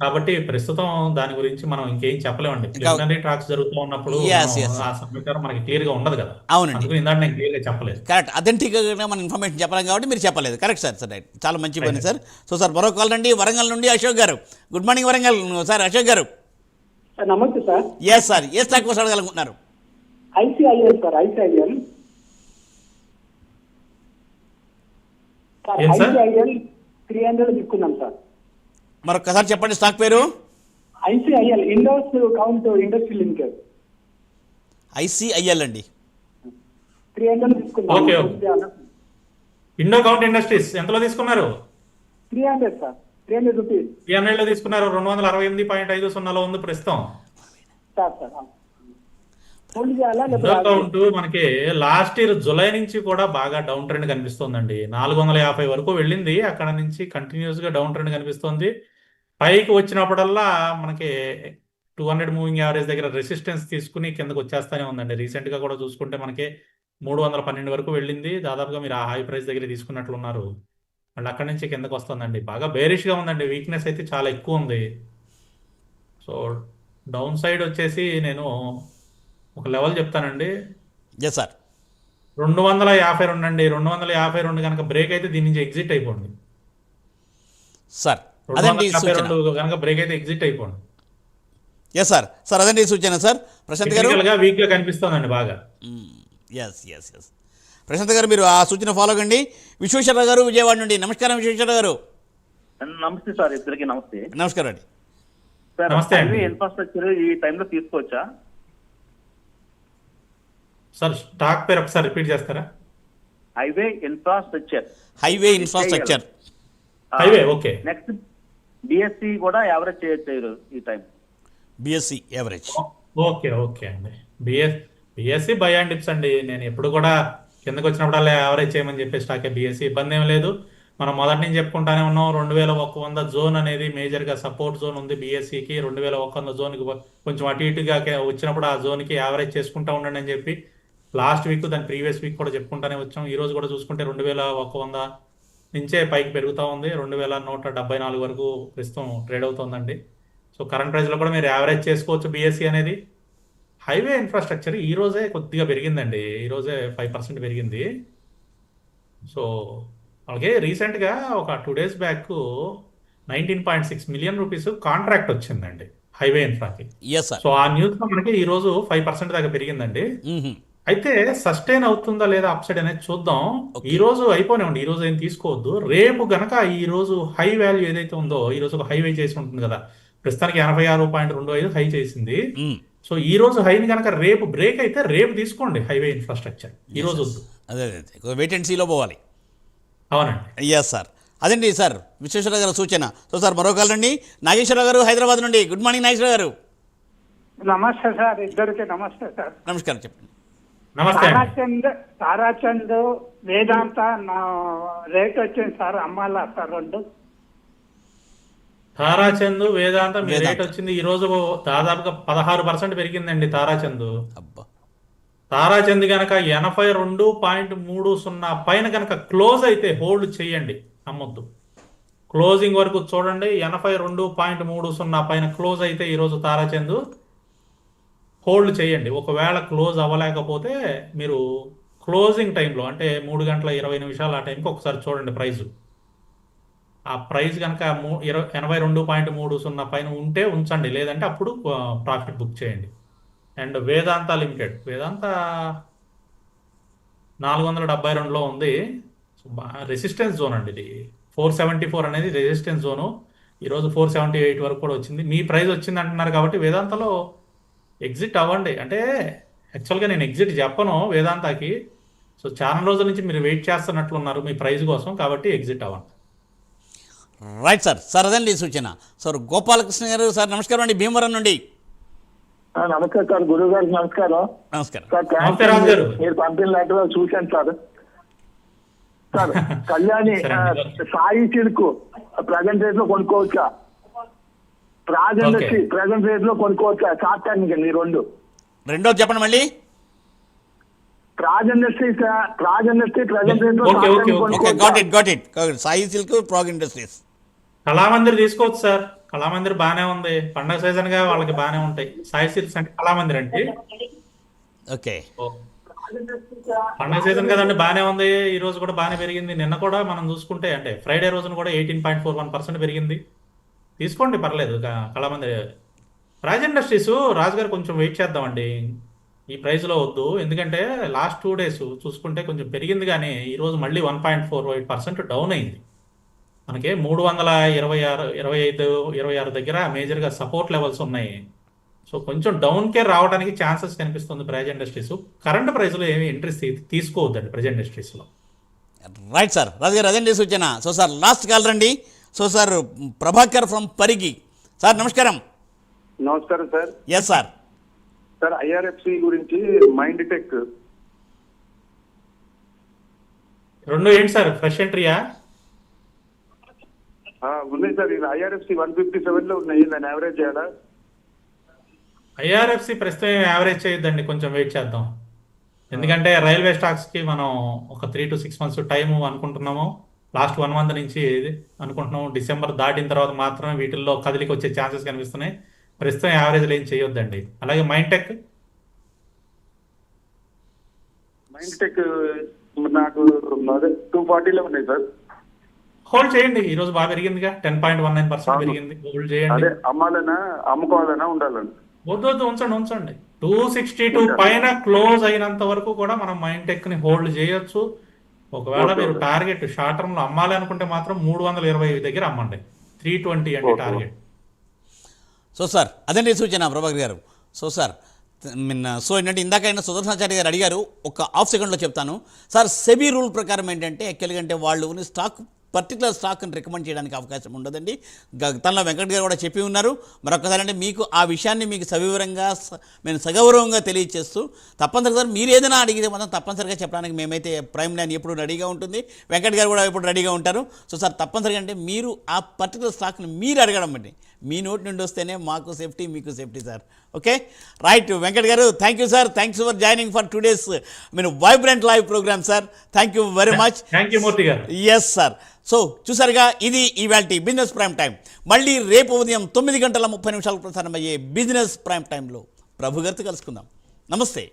కాబట్టి ప్రస్తుతం దాని గురించి మనం ఇంకేం చెప్పలేమండి. ప్రిలిమినరీ టాక్స్ జరుగుతూ ఉన్నప్పుడు ఆ సమాచారం మనకి క్లియర్ గా ఉండదు కదా. అవునండి, ఇందాక నేను క్లియర్ గా చెప్పలేదు. కరెక్ట్, అథెంటిక్ గా మన ఇన్ఫర్మేషన్ చెప్పలేం కాబట్టి మీరు చెప్పలేదు. Correct sir. సార్ రైట్, చాలా మంచి పని సార్. సో సార్ మరో కాల్ అండి, వరంగల్ నుండి Ashok garu. Good morning Warangal sir. Ashok garu నమస్తే సార్. ఎస్ సార్, ఏ స్టాక్ కోసం అడగాలనుకుంటున్నారు? ఐసిఐఎల్ సార్. ఐసిఐఎల్ 300 తీసుకున్నాం సార్. మరొకసారి చెప్పండి స్టాక్ పేరు. ఐసిఐఎల్ ఇండోస్ కౌంట్ ఇండస్ట్రీ లిమిటెడ్. ఐసిఐఎల్ అండి. 300 తీసుకున్నాం. ఇండో కౌంట్ ఇండస్ట్రీస్ ఎంతలో తీసుకున్నారు? 300 సార్. 300 రూపీస్. 300 లో తీసుకున్నారు. 268.50లో ఉంది ప్రస్తుతం. మనకి లాస్ట్ ఇయర్ జులై నుంచి కూడా బాగా డౌన్ ట్రెండ్ కనిపిస్తోందండి. 450 వరకు వెళ్ళింది, అక్కడ నుంచి కంటిన్యూస్ గా డౌన్ ట్రెండ్ కనిపిస్తోంది. పైకి వచ్చినప్పుడల్లా మనకి 200 మూవింగ్ యావరేజ్ దగ్గర రెసిస్టెన్స్ తీసుకుని కిందకు వచ్చేస్తానే ఉందండి. రీసెంట్ గా కూడా చూసుకుంటే మనకి 312 వరకు వెళ్ళింది. దాదాపుగా మీరు ఆ హై ప్రైస్ దగ్గర తీసుకున్నట్లున్నారు. మళ్ళీ అక్కడి నుంచి కిందకు వస్తుందండి. బాగా బేరిష్గా ఉందండి. వీక్నెస్ అయితే చాలా ఎక్కువ ఉంది. సో డౌన్ సైడ్ వచ్చేసి నేను ఒక లెవెల్ చెప్తానండి. Yes sir. 252 అండి. 252 కనుక బ్రేక్ అయితే దీని నుంచి ఎగ్జిట్ అయిపోండి సార్. అదండి సూచన. 252 కనుక బ్రేక్ అయితే ఎగ్జిట్ అయిపోండి. Yes sir. సార్ అదండి సూచన సార్. ప్రశాంత్ గారు వీక్ గా కనిపిస్తుందండి బాగా. Yes yes yes. ప్రశాంత్ గారు మీరు ఆ సూచన ఫాలో కండి. విశ్వేశ్వరరావు గారు విజయవాడ నుండి. నమస్కారం విశ్వేశ్వరరావు గారు. నమస్తే సార్, ఇద్దరికి నమస్తే. నమస్కారం అండి. సార్ నమస్తే అండి. ఇన్ఫ్రాస్ట్రక్చర్ ఈ టైంలో తీసుకోవచ్చా సార్? స్టాక్ పేరు ఒకసారి రిపీట్ చేస్తారా? Highway infrastructure. Highway infrastructure. Highway okay. Next BSc కూడా యావరేజ్ చేయొచ్చు ఈ time. BSc average. Okay okay అండి. బిఎస్సి బై అండ్ డిప్స్ అండి. నేను ఎప్పుడు కూడా కిందకు వచ్చినప్పుడల్లా యావరేజ్ చేయమని చెప్పే స్టాకే బిఎస్సి. ఇబ్బంది ఏం లేదు. మనం మొదటి నుంచి చెప్పుకుంటానే ఉన్నాం. 2100 జోన్ అనేది మేజర్గా సపోర్ట్ జోన్ ఉంది బిఎస్సికి. 2100 జోన్కి కొంచెం అటు ఇటుగా వచ్చినప్పుడు ఆ జోన్కి యావరేజ్ చేసుకుంటా ఉండండి అని చెప్పి లాస్ట్ వీక్ దాని ప్రీవియస్ వీక్ కూడా చెప్పుకుంటానే వచ్చాం. ఈ రోజు కూడా చూసుకుంటే 2100 నుంచే పైకి పెరుగుతూ ఉంది. 2174 వరకు ప్రస్తుతం ట్రేడ్ అవుతుందండి. సో కరెంట్ ప్రైస్లో కూడా మీరు యావరేజ్ చేసుకోవచ్చు బిఎస్సి అనేది. హైవే ఇన్ఫ్రాస్ట్రక్చర్ ఈ రోజే కొద్దిగా పెరిగిందండి. ఈ రోజే 5% పెరిగింది. సో అలాగే రీసెంట్గా ఒక 2 days back 19.6 million rupees contract వచ్చిందండి హైవే ఇన్ఫ్రాకి. సో ఆ న్యూస్లో మనకి ఈ రోజు 5% దాకా పెరిగిందండి. అయితే సస్టైన్ అవుతుందా లేదా అప్సైడ్ అనేది చూద్దాం. ఈ రోజు అయిపోయినామండి. ఈ రోజు ఏం తీసుకోవద్దు. రేపు గనక ఈ రోజు హై వాల్యూ ఏదైతే ఉందో ఈ రోజు ఒక హైవే చేసి ఉంటుంది కదా, ప్రస్తుతానికి 86.25 హై చేసింది. సో ఈ రోజు హైని కనుక రేపు బ్రేక్ అయితే రేపు తీసుకోండి హైవే ఇన్ఫ్రాస్ట్రక్చర్. ఈ రోజు వద్దు. అదే వెయిట్ అండ్ సీలో పోవాలి. అవునండి. Yes sir. అదండి సార్ విశ్వేశ్వరరావు గారు సూచన. సో సార్ మరో కాల్ అండి. నాగేశ్వరరావు గారు హైదరాబాద్ నుండి. గుడ్ మార్నింగ్ నాగేశ్వరరావు గారు. నమస్తే సార్, ఇద్దరికి నమస్తే సార్. నమస్కారం, చెప్పండి. తారాచంద్ వేదాంత నా రేట్ వచ్చింది సార్, అమ్మాలా సార్ రెండు. తారాచంద్ వేదాంత మీ రేట్ వచ్చింది ఈ రోజు దాదాపుగా 16% పెరిగిందండి తారాచంద్. తారాచంద్ కనుక 82.30 పైన కనుక క్లోజ్ అయితే హోల్డ్ చేయండి, అమ్మొద్దు. క్లోజింగ్ వరకు చూడండి. 82.30 పైన క్లోజ్ అయితే ఈరోజు తారాచంద్ హోల్డ్ చేయండి. ఒకవేళ క్లోజ్ అవ్వలేకపోతే మీరు క్లోజింగ్ టైంలో అంటే 3:20 ఆ టైంకి ఒకసారి చూడండి ప్రైజు. ఆ ప్రైస్ కనుక 82.30 పైన ఉంటే ఉంచండి, లేదంటే అప్పుడు ప్రాఫిట్ బుక్ చేయండి. అండ్ వేదాంత లిమిటెడ్, వేదాంత 472లో ఉంది. రెసిస్టెన్స్ జోన్ అండి ఇది. 474 అనేది రెసిస్టెన్స్ జోను. ఈరోజు 478 వరకు కూడా వచ్చింది. మీ ప్రైస్ వచ్చింది అంటున్నారు కాబట్టి వేదాంతలో ఎగ్జిట్ అవ్వండి. అంటే యాక్చువల్గా నేను ఎగ్జిట్ చెప్పను వేదాంతకి. సో చాలా రోజుల నుంచి మీరు వెయిట్ చేస్తున్నట్లున్నారు మీ ప్రైస్ కోసం, కాబట్టి ఎగ్జిట్ అవ్వండి. Right sir. సార్ అదండి సూచన. సార్ గోపాలకృష్ణ గారు సార్ నమస్కారం అండి, భీమవరం నుండి. నమస్కారం సార్, గురువు గారికి నమస్కారం. నమస్కారం సార్. మీరు పంపిన లెటర్ చూశాను sir. Sir Kalyani Sai silk present rate లో కొనుక్కోవచ్చా? ప్రాజ్ ఇండస్ట్రీ ప్రజెంట్ రేట్ లో కొనుక్కోవచ్చా? షార్ట్ టర్మ్ కింద ఈ రెండో చెప్పండి మళ్ళీ. ప్రాజ్ ఇండస్ట్రీ ప్రజెంట్ రేట్ లో got it. Sai silk, Prague industries. Kalamandir తీసుకోవచ్చు సార్. కళామందిర్ బాగానే ఉంది. పండగ సీజన్ గా వాళ్ళకి బాగానే ఉంటాయి. సాయి సిల్క్స్ అంటే కళామందిర్ అంటే ఓకే పండగ సీజన్ కదండి, బాగానే ఉంది. ఈ రోజు కూడా బాగానే పెరిగింది. నిన్న కూడా మనం చూసుకుంటే అంటే ఫ్రైడే రోజున కూడా 18.41% పెరిగింది. తీసుకోండి, పర్లేదు. కళామందిర్. రాజ్ ఇండస్ట్రీస్ రాజుగారు కొంచెం వెయిట్ చేద్దామండి. ఈ ప్రైస్లో వద్దు, ఎందుకంటే లాస్ట్ 2 days చూసుకుంటే కొంచెం పెరిగింది, కానీ ఈరోజు మళ్ళీ 1.48% డౌన్ అయింది. మనకి 326 దగ్గర మేజర్గా సపోర్ట్ లెవెల్స్ ఉన్నాయి. సో కొంచెం డౌన్కే రావడానికి ఛాన్సెస్ కనిపిస్తుంది ప్రైజ్ ఇండస్ట్రీస్. కరెంట్ ప్రైస్లో ఏమి ఇంట్రెస్ట్ తీసుకోవద్దండి ప్రైజ్ ఇండస్ట్రీస్లో. రైట్ సార్, రాజు గారు అదండి సూచన. సో సార్ లాస్ట్ కాల్ రండి. So sir Prabhakar from Parigi. Sir నమస్కారం. నమస్కారం sir. Yes sir. Sir IRFC గురించి మైండ్ టెక్ రెండు ఏంటి సార్, ఫ్రెష్ ఎంట్రీయా? ఉన్నాయి సార్. ఇది ఐఆర్ఎఫ్సి 157 లో ఉన్నాయి. దాన్ని యావరేజ్ చేయాలా? ఐఆర్ఎఫ్సి ప్రస్తుతం యావరేజ్ చేయొద్దండి, కొంచెం వెయిట్ చేద్దాం. ఎందుకంటే రైల్వే స్టాక్స్కి మనం ఒక 3 to 6 months టైం అనుకుంటున్నాము. లాస్ట్ 1 month నుంచి అనుకుంటున్నాము. డిసెంబర్ దాటిన తర్వాత మాత్రమే వీటిల్లో కదిలికి వచ్చే ఛాన్సెస్ కనిపిస్తున్నాయి. ప్రస్తుతం యావరేజ్లో ఏం చేయొద్దండి. అలాగే మైంటెక్ నాకు 240లో ఉన్నాయి సార్. హోల్డ్ చేయండి. ఈ రోజు బాగా పెరిగిందిగా, 10.19% పెరిగింది. హోల్డ్ చేయండి. అదే అమ్మాలనా అమ్ముకోవాలనా ఉండాలని? వద్దు ఉంచండి. 262 పైన క్లోజ్ అయినంత వరకు కూడా మనం మైంటెక్ ని హోల్డ్ చేయొచ్చు. ఒకవేళ మీరు టార్గెట్ షార్ట్ టర్మ్ లో అమ్మాలి అనుకుంటే మాత్రం 320 దగ్గర అమ్మండి. 320 అండి టార్గెట్. సో సార్ అదండి సూచన ప్రభాకర్ గారు. సో సార్ సో ఏంటంటే ఇందాకైనా సుదర్శనాచార్య గారు అడిగారు, ఒక హాఫ్ సెకండ్లో చెప్తాను సార్. సెబీ రూల్ ప్రకారం ఏంటంటే యాక్చువల్గా అంటే వాళ్ళు స్టాక్ పర్టికులర్ స్టాక్ని రికమెండ్ చేయడానికి అవకాశం ఉండదండి. గతంలో వెంకట్ గారు కూడా చెప్పి ఉన్నారు. మరొకసారి అంటే మీకు ఆ విషయాన్ని మీకు సవివరంగా మేము సగౌరవంగా తెలియజేస్తూ తప్పనిసరిగా మీరు ఏదైనా అడిగితే మాత్రం తప్పనిసరిగా చెప్పడానికి మేమైతే ప్రైమ్ లైన్ ఎప్పుడు రెడీగా ఉంటుంది, వెంకట్ గారు కూడా ఎప్పుడు రెడీగా ఉంటారు. సో సార్ తప్పనిసరిగా అంటే మీరు ఆ పర్టికులర్ స్టాక్ని మీరు అడగడం అండి, మీ నోటి నుండి వస్తేనే మాకు సేఫ్టీ, మీకు safety sir. Okay right Venkat garu, thank you sir. Thanks for joining for today's vibrant live program sir. Thank you very much. Thank you Murthy garu. Yes sir. So చూసారుగా, ఇది ఇవాల్టి బిజినెస్ ప్రైమ్ టైం. మళ్ళీ రేపు ఉదయం 9 గంటల 30 నిమిషాలకు ప్రసారమయ్యే బిజినెస్ ప్రైమ్ టైంలో ప్రభు గారితో కలుసుకుందాం. నమస్తే.